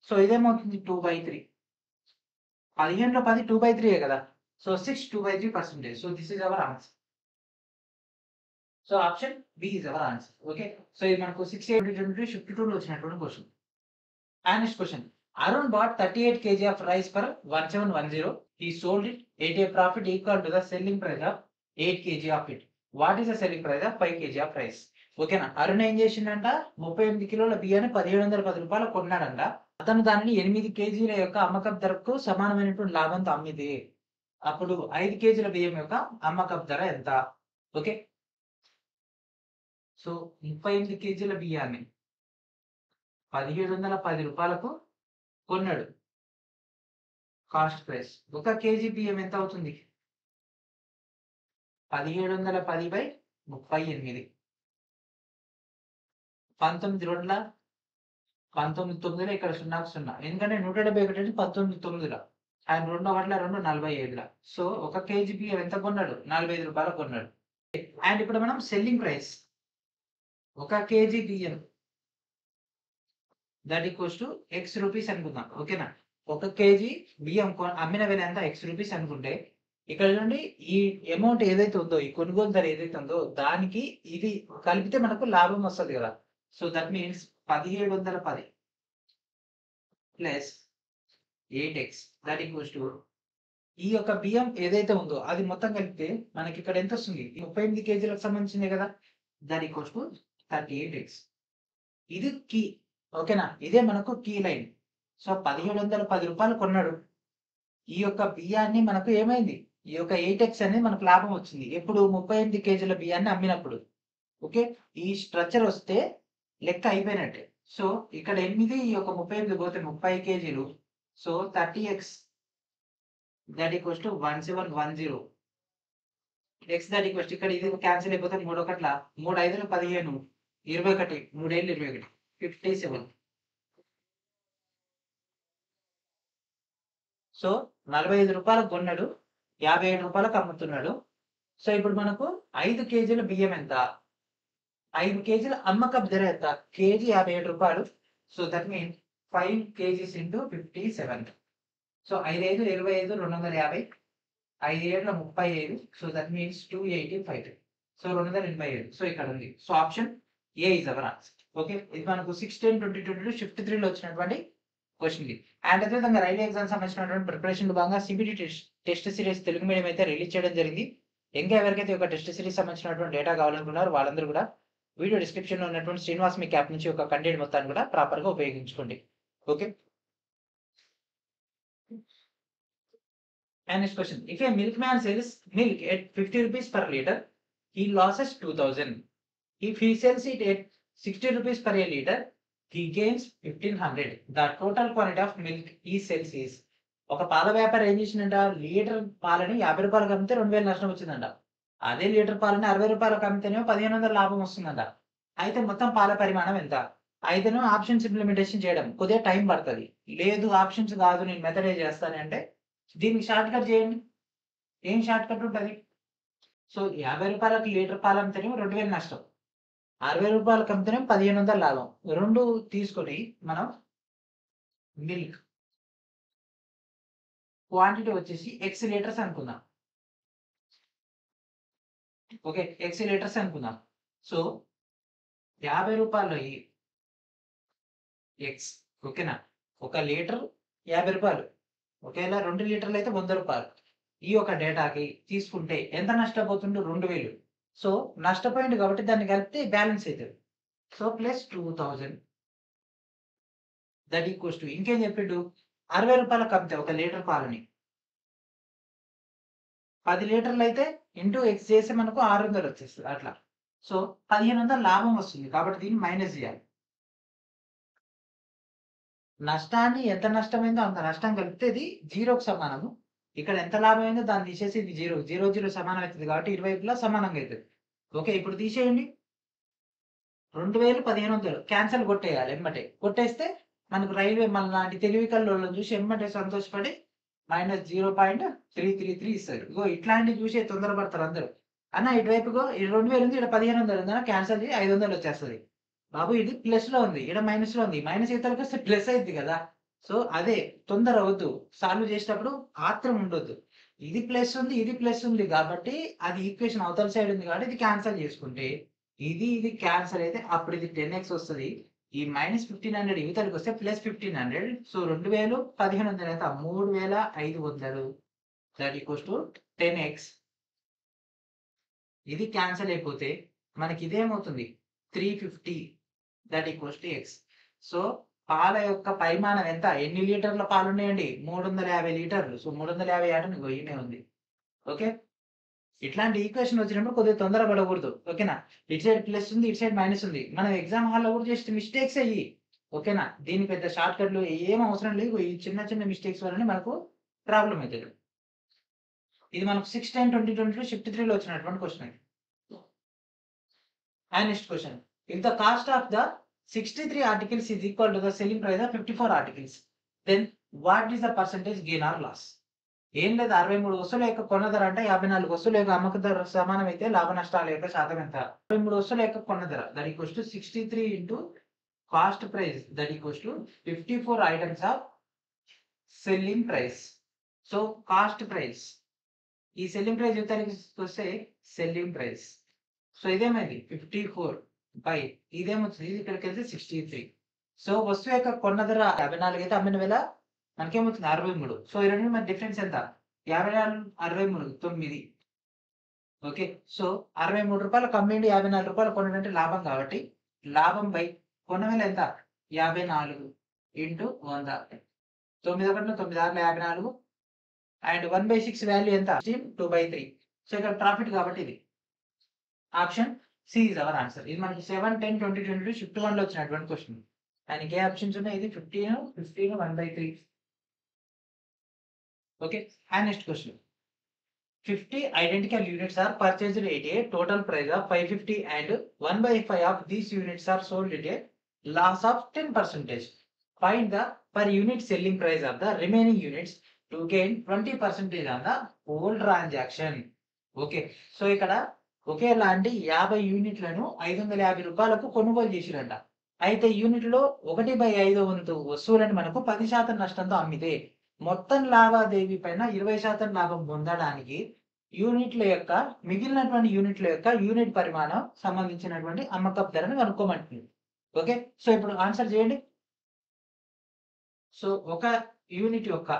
సో ఇదేమవుతుంది? 2/3. 15లో 10 2/3 కదా. So 6 2/3%. So this is our answer. So option B is our answer. Okay. So ఇది మనకు 6/8/2022 షిఫ్ట్ 2 లో వచ్చినటువంటి క్వశ్చన్. And next question, Arun bought 38 kg of rice for 1710. He sold it at a profit equal to the selling price of 8 kg of it. What is the selling price of 5 kg of rice? ఓకేనా. అరుణ్ ఏం చేసిండంట, 38 కిలోల బియ్యాన్ని ₹1710 కొన్నాడంట. అతను దానిని 8 కేజీల యొక్క అమ్మకపు ధరకు సమానమైనటువంటి లాభంతో అమ్మితే అప్పుడు 5 కేజీల బియ్యం యొక్క అమ్మకపు ధర ఎంత? ఓకే. సో 38 కేజీల బియ్యాన్ని ₹1710 కొన్నాడు. Cost price. 1 కేజీ బియ్యం ఎంత అవుతుంది? 1710/38. 19 2 19 ఇక్కడ 0కు 0. ఎందుకంటే 171 అంటే 19 9. అండ్ 2 1 2 45. సో 1 కేజీ బియ్యం ఎంత కొన్నాడు? ₹45 కొన్నాడు. అండ్ ఇప్పుడు మనం సెల్లింగ్ ప్రైస్ 1 కేజీ బియ్యం that equals to X rupees అనుకుందాం. ఓకేనా. 1 కేజీ బియ్యం అమ్మిన వేల ఎంత? X రూపీస్ అనుకుంటే ఇక్కడ చూడండి, ఈ అమౌంట్ ఏదైతే ఉందో, ఈ కొనుగోలు ధర ఏదైతే ఉందో దానికి ఇది కలిపితే మనకు లాభం వస్తుంది కదా. So that means 1710 plus 8x that equals to ఈ యొక్క బియ్యం ఏదైతే ఉందో అది మొత్తం కలిపితే మనకి ఇక్కడ ఎంత వస్తుంది? 38 కేజీలకు సంబంధించింది కదా. That equals to 38x. ఇది కీ. ఓకేనా. ఇదే మనకు కీ లైన్. సో ₹1710 కొన్నాడు. ఈ యొక్క బియ్యాన్ని మనకు ఏమైంది? ఈ యొక్క 8x అనేది మనకు లాభం వచ్చింది. ఎప్పుడు? 38 కేజీల బియ్యాన్ని అమ్మినప్పుడు. ఓకే. ఈ స్ట్రక్చర్ వస్తే లెక్క అయిపోయినట్టే. సో ఇక్కడ 8, ఈ యొక్క 38 పోతే 30 కేజీలు. So 30x that equals to 1710. x that equals ఇక్కడ ఇది క్యాన్సిల్ అయిపోతే 3 1 3 5 15 21 3 7 21 57. సో ₹45 కొన్నాడు, ₹57 అమ్ముతున్నాడు. సో ఇప్పుడు మనకు 5 కేజీల బియ్యం ఎంత? 5 కేజీల అమ్మకపు ధర ఎంత? KG ₹57. So that means 5 kgs into 57. So 5 5 25 250 5 7 35. So that means 285. So 285. So ఇక్కడ ఉంది. So option A is our answer. Okay, ఇది మనకు 6/10/2022 షిఫ్ట్ 3లో వచ్చినటువంటి క్వశ్చన్ ఇది. అండ్ అదేవిధంగా రైల్వే ఎగ్జామ్ సంబంధించినటువంటి ప్రిపరేషన్ భాగంగా CBT test series Telugu medium అయితే రిలీజ్ చేయడం జరిగింది. ఇంకా ఎవరికైతే ఒక టెస్ట్ సిరీస్ సంబంధించినటువంటి డేటా కావాలనుకున్నారో వాళ్ళందరూ కూడా వీడియో డిస్క్రిప్షన్ లో ఉన్నటువంటి శ్రీనివాస్ మీ యాప్ నుంచి ఒక కంటెంట్ మొత్తాన్ని కూడా ప్రాపర్ గా ఉపయోగించుకోండి. Okay, and next question, if a milkman sells milk at 50 rupees per liter, he loses 2000. If he sells it at 60 rupees per liter, he gains 1500. The total quantity of milk he sells is. ఒక పాల వ్యాపారి ఏం చేసిందంట, litre పాలని 50 రూపాయలకు అమ్మితే 2000 నష్టం వచ్చిందంట. అదే లీటర్ పాలని 60 రూపాయలకు అమ్మితేనేమో 1500 లాభం వస్తుందంట. అయితే మొత్తం పాల పరిమాణం ఎంత? అయితేనో ఆప్షన్స్ ఇంప్లిమెంటేషన్ చేయడం కొద్దిగా టైం పడుతుంది. లేదు ఆప్షన్స్ కాదు నేను మెథడ్ చేస్తాను అంటే దీనికి షార్ట్ కట్ చేయండి. ఏం షార్ట్ కట్ ఉంటుంది? సో 50 రూపాయలకు లీటర్ పాలు అమ్మితేనేమో 2000 నష్టం, 60 రూపాయలకు అమ్మితేనేమో 1500 లాభం. రెండు తీసుకొని మనం మిల్క్ క్వాంటిటీ వచ్చేసి ఎక్స్ లీటర్స్ అనుకుందాం. ఓకే, ఎక్స్ లీటర్స్ అనుకుందాం. సో 50 రూపాయలు ఎక్స్. ఓకేనా, ఒక లీటర్ 50 రూపాయలు. ఒకేలా 2 లీటర్లు అయితే 100 రూపాయలు. ఈ యొక్క డేటాకి తీసుకుంటే ఎంత నష్టపోతుందో 2000. సో నష్టపోయింది కాబట్టి దాన్ని కలిపితే బ్యాలెన్స్ అవుతుంది. So plus 2000 that equals to ఇంకేం చెప్పిండు, 60 రూపాయలకు అమ్మితే ఒక లీటర్ పాలని 10 లీటర్లు అయితే ఇంటూ ఎక్స్ చేసి మనకు 600 వచ్చేస్తుంది అట్లా. సో 1500 లాభం వస్తుంది కాబట్టి దీన్ని మైనస్ చేయాలి. నష్టాన్ని ఎంత నష్టమైందో అంత నష్టం కలిపితే ఇది 0కు సమానము. ఇక్కడ ఎంత లాభం అయిందో దాన్ని తీసేసి ఇది 0 0 0 సమానం అవుతుంది కాబట్టి ఇరువైపులా సమానంగా అవుతుంది. ఓకే, ఇప్పుడు తీసేయండి. 2000 1500 క్యాన్సల్ కొట్టేయాలి. ఎమ్మటే కొట్టేస్తే మనకు రైల్వే మన లాంటి తెలివి కళ్ళోళ్ళని చూసి ఎమ్మటే సంతోషపడి -0.333 ఇస్తారు. ఇగో ఇట్లాంటివి చూసే తొందరపడతారు అందరూ. అన్న ఇటువైపుగో 2000 ఉంది, ఇక్కడ 1500 ఉంది, క్యాన్సల్ చేసి 500 వచ్చేస్తుంది. బాబు ఇది ప్లస్ లో ఉంది, ఇక్కడ మైనస్ లో ఉంది, మైనస్ ఇతరులకు వస్తే ప్లస్ అయింది కదా. సో అదే తొందర అవద్దు, సాల్వ్ చేసేటప్పుడు ఆత్రం ఉండొద్దు. ఇది ప్లస్ ఉంది, ఇది ప్లస్ ఉంది కాబట్టి అది ఈక్వేషన్ అవతల సైడ్ ఉంది కాబట్టి ఇది క్యాన్సల్ చేసుకుంటే ఇది క్యాన్సల్ అయితే అప్పుడు ఇది 10x వస్తుంది. ఈ -1500 యువతలకు వస్తే +1500. సో 2000 1500 ఎంత 3500 దట్ ఈక్వల్స్ టు 10x. ఇది క్యాన్సల్ అయిపోతే మనకి ఇదేమవుతుంది 350 that equals to x. So పాల యొక్క పరిమాణం ఎంత, ఎన్ని లీటర్ల పాలు ఉన్నాయండి, 350 లీటర్లు. సో 350 ఆటని గొయ్యనే ఉంది. ఓకే, ఇట్లాంటి ఈక్వేషన్ వచ్చినప్పుడు కొద్దిగా తొందర పడకూడదు. ఓకేనా, ఇటు సైడ్ ప్లస్ ఉంది, ఇటు సైడ్ మైనస్ ఉంది. మనం ఎగ్జామ్ హాల్లో కూడా జస్ట్ మిస్టేక్స్ అయ్యి. ఓకేనా, దీని పెద్ద షార్ట్ కట్లు ఏం అవసరం లేదు. ఈ చిన్న చిన్న మిస్టేక్స్ వల్లనే మనకు ప్రాబ్లం అవుతుంది. ఇది మనకు 6/10/2022 షిఫ్ట్ 3లో వచ్చినటువంటి క్వశ్చన్. And next question, if the cost of the 63 articles is equal to the selling price of 54 articles, then what is the percentage gain or loss? ఏం లేదు, 63 వస్తువుల యొక్క కొన్న ధర అంటే 54 వస్తువుల యొక్క అమ్మక ధర సమానం అయితే లాభ నష్టాల యొక్క శాతం ఎంత? 63 వస్తువుల యొక్క కొన్న ధర that equals to 63 into cost price that equals to 54 items of selling price. So cost price, ఈ సెల్లింగ్ ప్రైస్ యువతలకి వస్తే సెల్లింగ్ ప్రైస్. సో ఇదేమైంది 54 బై ఇదేమవుతుంది, ఇది ఇక్కడికి వెళ్తే 63. సో వస్తువు యొక్క కొన్న ధర 54 అయితే అమ్మిన వేళ మనకేమవుతుంది 63. సో ఈ రెండు మన డిఫరెన్స్ ఎంత, 54 63 9. ఓకే, సో 63 రూపాయలు కమ్మిండి 54 రూపాయలు కొనంటే లాభం కాబట్టి లాభం బై కొన్న వేళ ఎంత 54 ఇంటూ 100. 9 1 9 6 54 అండ్ 1/6 వాల్యూ ఎంత 2/3. సో ఇక్కడ ప్రాఫిట్ కాబట్టి ఇది option C is our answer. ఇది మనకి 7/10/2022 షిఫ్ట్ 1లో వచ్చినటువంటి క్వశ్చన్. దానికి ఏ ఆప్షన్స్ ఉన్నాయి, ఇది 15 15 1/3. Okay, and next question, 50 identical units are purchased at a total price of 550 and 1/5 of these units are sold at a loss of 10%. Find the per unit selling price of the remaining units to gain 20% on the whole transaction. Okay, so ఇక్కడ ఒకేలాంటి 50 యూనిట్లను 550 రూపాయలకు కొనుగోలు చేసిరంట. అయితే యూనిట్లో 1/5 వంతు వస్తువులను మనకు 10% నష్టంతో అమ్మితే మొత్తం లావాదేవీ పైన 20% లాభం పొందడానికి యూనిట్ల యొక్క మిగిలినటువంటి యూనిట్ల యొక్క యూనిట్ పరిమాణం సంబంధించినటువంటి అమ్మకపు ధరను కనుక్కోమంటుంది. ఓకే. సో ఇప్పుడు ఆన్సర్ చేయండి. సో ఒక యూనిట్ యొక్క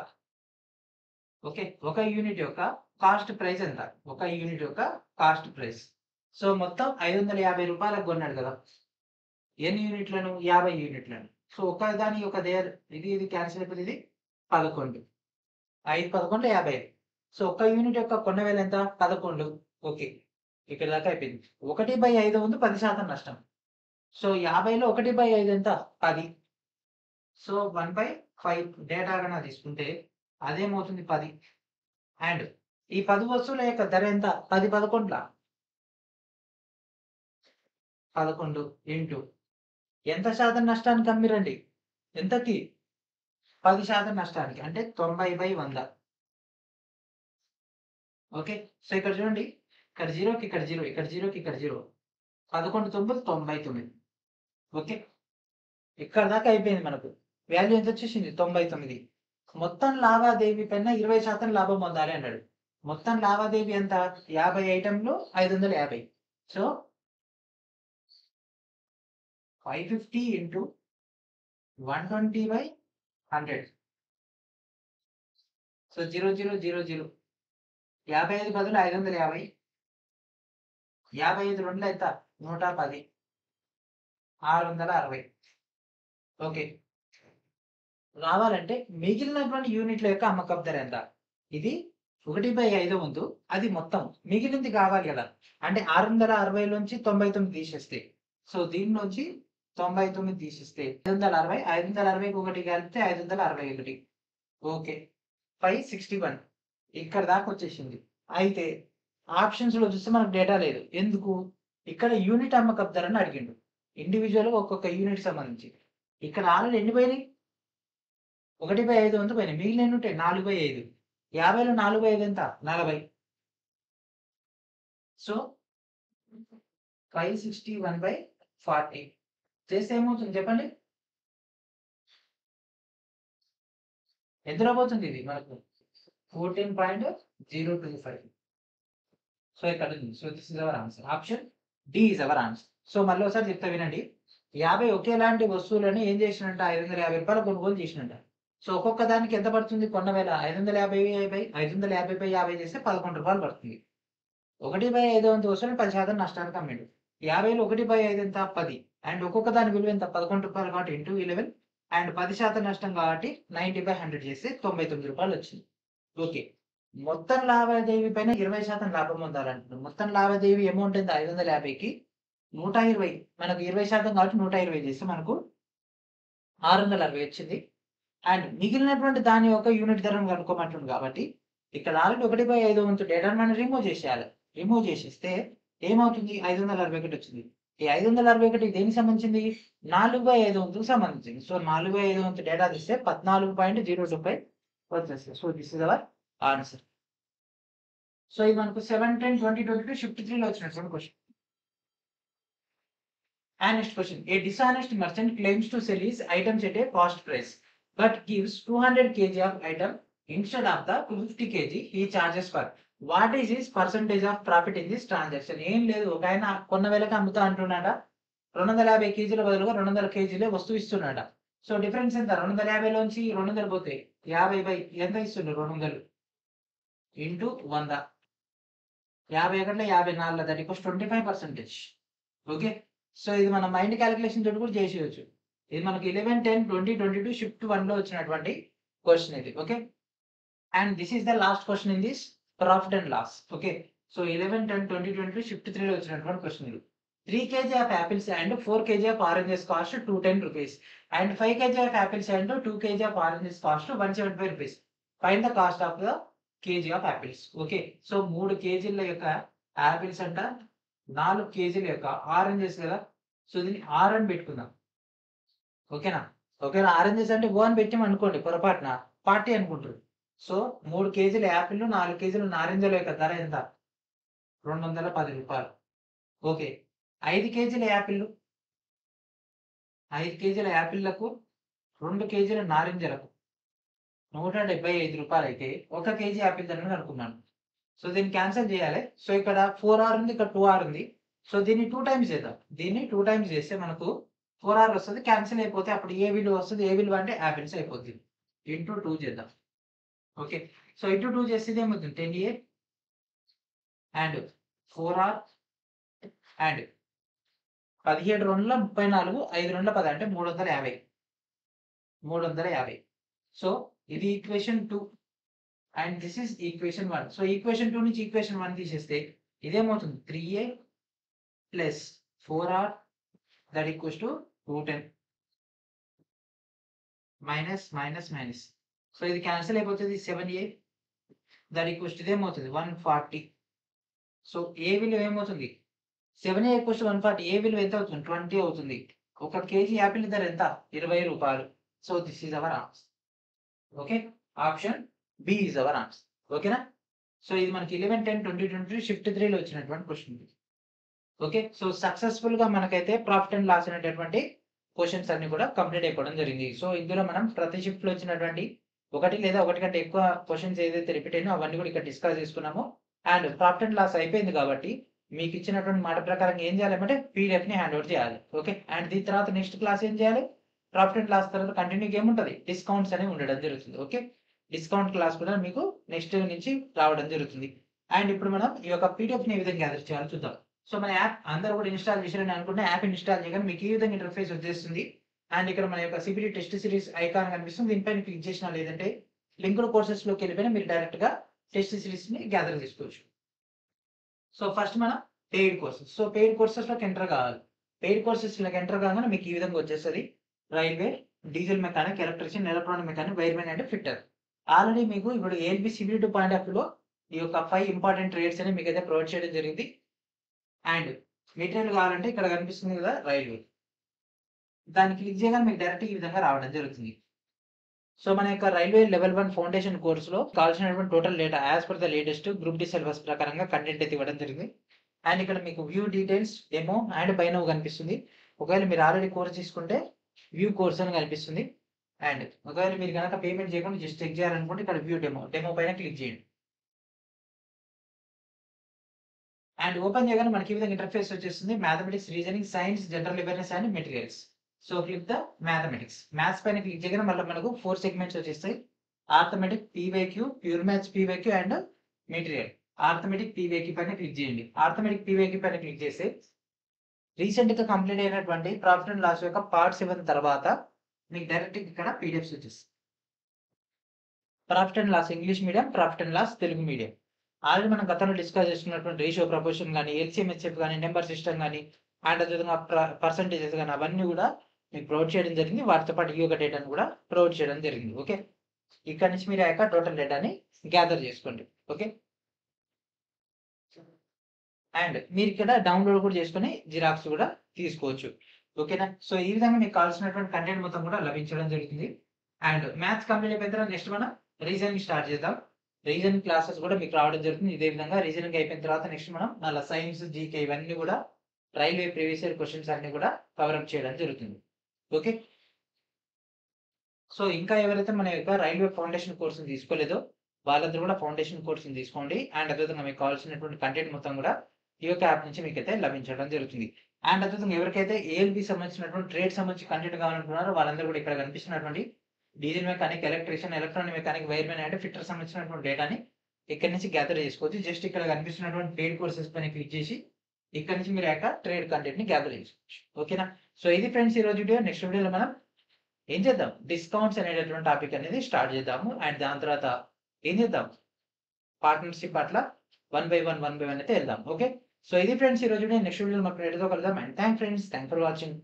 ఒక యూనిట్ యొక్క కాస్ట్ ప్రైస్ ఎంత? ఒక యూనిట్ యొక్క కాస్ట్ ప్రైస్. సో మొత్తం 550 రూపాయలకు కొన్నాడు కదా. ఎన్ని యూనిట్లను? 50 యూనిట్లను. సో ఒక దాని యొక్క ఇది క్యాన్సిల్ అయిపోతుంది. ఇది 11. 5 11 55. సో ఒక యూనిట్ యొక్క కొన్న వేల ఎంత? 11. ఓకే. ఇక్కడ దాకా అయిపోయింది. 1/5 వంతు 10% నష్టం. సో 50లో 1/5 ఎంత? 10. సో 1/5 డేటా కన్నా తీసుకుంటే అదేమవుతుంది? 10. అండ్ ఈ 10 వస్తువుల యొక్క ధర ఎంత? 10 11ల 11 ఇంటూ ఎంత శాతం నష్టానికి అమ్మిరండి? ఎంతకి? 10% నష్టానికి, అంటే 90/100. ఓకే. సో ఇక్కడ చూడండి, ఇక్కడ 0కి ఇక్కడ 0, ఇక్కడ 0కి ఇక్కడ 0. 11 9 99. ఓకే. ఇక్కడ దాకా అయిపోయింది మనకు. వాల్యూ ఎంత వచ్చేసింది? 99. మొత్తం లావాదేవీ పైన 20% లాభం పొందాలి అన్నాడు. మొత్తం లావాదేవీ ఎంత? 50 ఐటెంలు 550. So 550 into 120/100. సో 0 0 0 0. 55 బదులు 550. 55 2 ఎంత? 110. 660. ఓకే. రావాలంటే మిగిలినటువంటి యూనిట్ల యొక్క అమ్మకపు ధర ఎంత? ఇది 1/5 వంతు, అది మొత్తం మిగిలింది కావాలి కదా. అంటే 660 నుంచి 99 తీసేస్తే, సో దీని నుంచి 99 తీసేస్తే 560. 560కి ఒకటి కలిపితే 561. ఓకే. 561 ఇక్కడ దాకా వచ్చేసింది. అయితే ఆప్షన్స్ లో చూస్తే మనకు డేటా లేదు. ఎందుకు? ఇక్కడ యూనిట్ అమ్మకపు ధరని అడిగిండు. ఇండివిజువల్ ఒక్కొక్క యూనిట్ సంబంధించి. ఇక్కడ ఆల్రెడీ ఎన్ని పోయినాయి? 1/5 వంతు పోయినాయి. మిగిలిన ఎన్ని ఉంటాయి? 4/5. 50లో 4/5 ఎంత? 40. సో 561/40 చేస్తే ఏమవుతుంది చెప్పండి? ఎంత రాబోతుంది ఇది మనకు? 14.025. సో ఇక్కడ ఉంది. So this is our answer. Option D is our answer. So మళ్ళీ ఒకసారి చెప్తా వినండి. 50 ఒకేలాంటి వస్తువులను ఏం చేసినంట? 550 రూపాయలు కొనుగోలు చేసినంట. సో ఒక్కొక్క దానికి ఎంత పడుతుంది? కొన్న వేల 550/50 చేస్తే 11 రూపాయలు పడుతుంది. 1/5 వంతు వస్తువులు 10% నష్టానికి అమ్మిండు. 50లో 1/5 ఎంత? 10. అండ్ ఒక్కొక్క దాని విలువ ఎంత? 11 రూపాయలు కాబట్టి ఇంటూ 11. అండ్ 10% నష్టం కాబట్టి 90/100 చేస్తే 99 రూపాయలు వచ్చింది. ఓకే. మొత్తం లావాదేవీ పైన 20% లాభం పొందాలంటున్నాం. మొత్తం లావాదేవీ అమౌంట్ ఎంత? 550కి 120. మనకు 20% కాబట్టి 120 చేస్తే మనకు 660 వచ్చింది. అండ్ మిగిలినటువంటి దాని యొక్క యూనిట్ ధరను కనుక్కోమంటుంది కాబట్టి ఇక్కడ ఆల్రెడీ 1/5 వంతు డేటాను మనం రిమూవ్ చేసేయాలి. రిమూవ్ చేసేస్తే ఏమవుతుంది? 561 వచ్చింది. ఈ 561 దేనికి సంబంధించింది? 4/5 వంతుకు సంబంధించింది. సో 4/5 వంతు డేటా తీస్తే 14.025 వచ్చేస్తుంది. So this is our answer. So ఇది మనకు 7 10 2022 షిఫ్ట్ 3లో వచ్చినటువంటి question. And next question. A dishonest merchant claims to sell his items at a cost price, but gives 200 kg of item instead of the 250 kg he charges for. What is his percentage of profit in this transaction? ఏం లేదు, ఒక ఆయన కొన్న వేలకు అమ్ముతా అంటున్నాడా, 250 కేజీల బదులుగా 200 కేజీలే వస్తువు ఇస్తున్నాడా. సో డిఫరెన్స్ ఎంత? 250లోంచి 200 పోతే 50 ఎంత ఇస్తుండ్రు? 200 into 100. 51 54, that equals 25%. Okay. So ఇది మన మైండ్ క్యాలిక్యులేషన్ తోటి కూడా చేసేయచ్చు. ఇది మనకి 11 10 2022 షిఫ్ట్ 1లో వచ్చినటువంటి క్వశ్చన్ ఇది. Okay. And this is the last question in this profit and loss. Okay. So 11 10 2022 shift 3లో వచ్చినటువంటి క్వశ్చన్ ఇది. 3 kg of apples and 4 kg of oranges cost 210 rupees and 5 kg of apples and 2 kg of oranges cost 175 rupees. Find the cost of the kg of apples. Okay. So 3 కేజీల యొక్క apples అంట, 4 కేజీల యొక్క oranges కదా. So దీన్ని are అని పెట్టుకుందాం. ఓకేనా? ఓకేనా? ఆరెంజెస్ అంటే ఓ అని పెట్టాం అనుకోండి, పొరపాటున పార్టీ అనుకుంటారు. సో 3 కేజీల యాపిల్, 4 కేజీల నారింజల యొక్క ధర ఎంత? 210 రూపాయలు. ఓకే. 5 కేజీల యాపిల్ 5 కేజీల యాపిళ్లకు 2 కేజీల నారింజలకు 175 రూపాయలు అయితే 1 కేజీ యాపిల్ ధరను కనుక్కున్నాను. సో దీన్ని క్యాన్సిల్ చేయాలి. సో ఇక్కడ 4R ఉంది, ఇక్కడ 2R ఉంది. సో దీన్ని 2 టైమ్స్ చేద్దాం. దీన్ని 2 టైమ్స్ చేస్తే మనకు 4R వస్తుంది. క్యాన్సిల్ అయిపోతే అప్పుడు ఏ విలువ వస్తుంది? ఏ విలువ అంటే యాపిల్స్ అయిపోతుంది. ఇంటూ 2 చేద్దాం. ఓకే, సో ఇంటూ 2 చేస్తే ఏమవుతుంది? 10A అండ్ 4R అండ్ 17 2 34, 5 2 10 అంటే 350. 350. సో ఇది equation 2 and this is equation 1. So equation 2 నుంచి ఈక్వేషన్ 1 తీసేస్తే ఇదేమవుతుంది? 3A plus 4R that equals to 210 minus minus minus. So ఇది క్యాన్సిల్ అయిపోతుంది. 7A దట్ ఈక్వల్స్ టు ఇదేమవుతుంది? 140. సో ఏ విలువ ఏమవుతుంది? 7A equals to 140. ఏ విలువ ఎంత అవుతుంది? 20 అవుతుంది. 1 కేజీ యాపిల్ ధర ఎంత? 20 రూపాయలు. So this is our answer. Okay, option B is our answer. ఓకేనా? సో ఇది మనకి 11, 10, 20, 22 షిఫ్ట్ 3లో వచ్చినటువంటి క్వశ్చన్. ఓకే, సో సక్సెస్ఫుల్ గా మనకైతే ప్రాఫిట్ అండ్ లాస్ అనేటటువంటి క్వశ్చన్స్ అన్ని కూడా కంప్లీట్ అయిపోవడం జరిగింది. సో ఇందులో మనం ప్రతి షిఫ్ట్ లో వచ్చినటువంటి 1 లేదా 1 కంటే ఎక్కువ క్వశ్చన్స్ ఏదైతే రిపీట్ అయినా అవన్నీ కూడా ఇక్కడ డిస్కస్ చేసుకున్నాము. అండ్ ప్రాఫిట్ అండ్ లాస్ అయిపోయింది కాబట్టి మీకు ఇచ్చినటువంటి మాట ప్రకారం ఏం చేయాలంటే పీడిఎఫ్ ని హ్యాండ్ ఓవర్ చేయాలి. ఓకే, అండ్ దీని తర్వాత నెక్స్ట్ క్లాస్ ఏం చేయాలి? ప్రాఫిట్ అండ్ లాస్ తర్వాత కంటిన్యూగా ఏముంటుంది? డిస్కౌంట్స్ అనేవి ఉండడం జరుగుతుంది. ఓకే, డిస్కౌంట్ క్లాస్ కూడా మీకు నెక్స్ట్ నుంచి రావడం జరుగుతుంది. అండ్ ఇప్పుడు మనం ఈ యొక్క పీడిఎఫ్ ని ఏ విధంగా గ్యాదర్ చేయాలో చూద్దాం. సో మన యాప్ అందరూ కూడా ఇన్స్టాల్ చేశారని అనుకుంటే యాప్ ఇన్స్టాల్ చేయగానే మీకు ఈ విధంగా ఇంటర్ఫేస్ వచ్చేస్తుంది. అండ్ ఇక్కడ మన యొక్క సిబిటి టెస్ట్ సిరీస్ ఐకాన్ కనిపిస్తుంది. దీనిపైన క్లిక్ చేసినా లేదంటే లింక్డ్ కోర్సెస్ లోకి వెళ్ళిపోయినా మీరు డైరెక్ట్ గా టెస్ట్ సిరీస్ ని గ్యాదర్ చేసుకోవచ్చు. సో ఫస్ట్ మనం paid courses. So paid courses లోకి ఎంటర్ కావాలి. పెయిడ్ కోర్సెస్ లోకి ఎంటర్ కాగానే మీకు ఈ విధంగా వచ్చేస్తుంది. Railway, diesel mechanic, electrician, electronic mechanic, wiremen and fitter. Already మీకు ఇప్పుడు ఏఎల్బి సిబిటి పాయింట్ ఆఫ్ వ్యూలో ఈ యొక్క 5 ఇంపార్టెంట్ ట్రేడ్స్ అని మీకు అయితే ప్రొవైడ్ చేయడం జరిగింది. అండ్ మెటీరియల్ కావాలంటే ఇక్కడ కనిపిస్తుంది కదా రైల్వే, దాన్ని క్లిక్ చేయగానే మీకు డైరెక్ట్ ఈ విధంగా రావడం జరుగుతుంది. సో మన యొక్క రైల్వే లెవెల్ 1 ఫౌండేషన్ కోర్సులో కావాల్సినటువంటి total data as per the latest group D syllabus ప్రకారంగా కంటెంట్ అయితే ఇవ్వడం జరిగింది. అండ్ ఇక్కడ మీకు view details, demo and buy now కనిపిస్తుంది. ఒకవేళ మీరు ఆల్రెడీ కోర్స్ తీసుకుంటే వ్యూ కోర్స్ అని కనిపిస్తుంది. అండ్ ఒకవేళ మీరు కనుక పేమెంట్ చేయకుండా జస్ట్ చెక్ చేయాలనుకుంటే ఇక్కడ వ్యూ డెమో పైన క్లిక్ చేయండి. అండ్ ఓపెన్ చేయగానే మనకి ఈ విధంగా ఇంటర్ఫేస్ వచ్చేస్తుంది. Mathematics, reasoning, science, general awareness and materials. So click the mathematics. Maths పైన క్లిక్ చేయగానే మళ్ళీ మనకు 4 సెగ్మెంట్స్ వచ్చేస్తాయి. Arithmetic, PYQ, pure maths PYQ and material. Arithmetic PYQ పైన క్లిక్ చేయండి. ఆర్థమెటిక్ పీవైక్యూ పైన క్లిక్ చేస్తే రీసెంట్ గా కంప్లీట్ అయినటువంటి ప్రాఫిట్ అండ్ లాస్ యొక్క పార్ట్ 7 తర్వాత మీకు డైరెక్ట్ ఇక్కడ పీడిఎఫ్స్ వచ్చేస్తాయి. Profit and loss English medium, profit and loss Telugu medium. Already మనం గతంలో డిస్కస్ చేసుకున్నటువంటి రేషియో ప్రపోర్షన్ కానీ, ఎల్సిఎం హెచ్ఎఫ్ కానీ, నెంబర్ సిస్టమ్ కానీ, అండ్ అదేవిధంగా పర్సంటేజెస్ కానీ అవన్నీ కూడా మీకు ప్రొవైడ్ చేయడం జరిగింది. వాటితో పాటు ఈ యొక్క డేటాను కూడా ప్రొవైడ్ చేయడం జరిగింది. ఓకే, ఇక్కడ నుంచి మీరు ఆ యొక్క టోటల్ డేటాని గ్యాదర్ చేసుకోండి. ఓకే, అండ్ మీరు ఇక్కడ డౌన్లోడ్ కూడా చేసుకుని జిరాక్స్ కూడా తీసుకోవచ్చు. ఓకేనా? సో ఈ విధంగా మీకు కావాల్సినటువంటి కంటెంట్ మొత్తం కూడా లభించడం జరుగుతుంది. అండ్ మ్యాథ్స్ కంప్లీట్ అయిపోయిన తర్వాత నెక్స్ట్ మనం రీజనింగ్ స్టార్ట్ చేద్దాం. రీజనింగ్ క్లాసెస్ కూడా మీకు రావడం జరుగుతుంది. ఇదే విధంగా రీజనింగ్ అయిపోయిన తర్వాత నెక్స్ట్ మనం మళ్ళీ సైన్స్, జీకే ఇవన్నీ కూడా రైల్వే ప్రీవియస్ ఇయర్ క్వశ్చన్స్ అన్ని కూడా కవరప్ చేయడం జరుగుతుంది. ఓకే, సో ఇంకా ఎవరైతే మన యొక్క రైల్వే ఫౌండేషన్ కోర్సును తీసుకోలేదో వాళ్ళందరూ కూడా ఫౌండేషన్ కోర్సును తీసుకోండి. అండ్ అదేవిధంగా మీకు కావాల్సినటువంటి కంటెంట్ మొత్తం కూడా ఈ యొక్క యాప్ నుంచి మీకు అయితే లభించడం జరుగుతుంది. అండ్ అదేవిధంగా ఎవరికైతే ఏఎల్బి సంబంధించినటువంటి ట్రేడ్ సంబంధించి కంటెంట్ కావాలనుకున్నారో వాళ్ళందరూ కూడా ఇక్కడ కనిపిస్తున్నటువంటి diesel mechanic, electrician, electronic mechanic, wiremen and fitter సంబంధించినటువంటి డేటాని ఇక్కడ నుంచి గ్యాదర్ చేసుకోవచ్చు. జస్ట్ ఇక్కడ కనిపిస్తున్నటువంటి పెయిడ్ కోర్సెస్ పైన క్లిక్ చేసి ఇక్కడ నుంచి మీరు యొక్క ట్రేడ్ కంటెంట్ ని గ్యాదర్ చేసుకోవచ్చు. ఓకేనా? సో ఇది ఫ్రెండ్స్ ఈ రోజు వీడియో. నెక్స్ట్ వీడియోలో మనం ఏం చేద్దాం? డిస్కౌంట్స్ అనేటటువంటి టాపిక్ అనేది స్టార్ట్ చేద్దాము. అండ్ దాని తర్వాత ఏం చేద్దాం? పార్ట్నర్షిప్ అట్లా 1 by 1 అయితే వెళ్దాం. ఓకే, సో ఇది ఫ్రెండ్స్ ఈ రోజు వీడియో. నెక్స్ట్ వీడియోలో మనం ఎడితో కలుద్దాం. And thank for watching.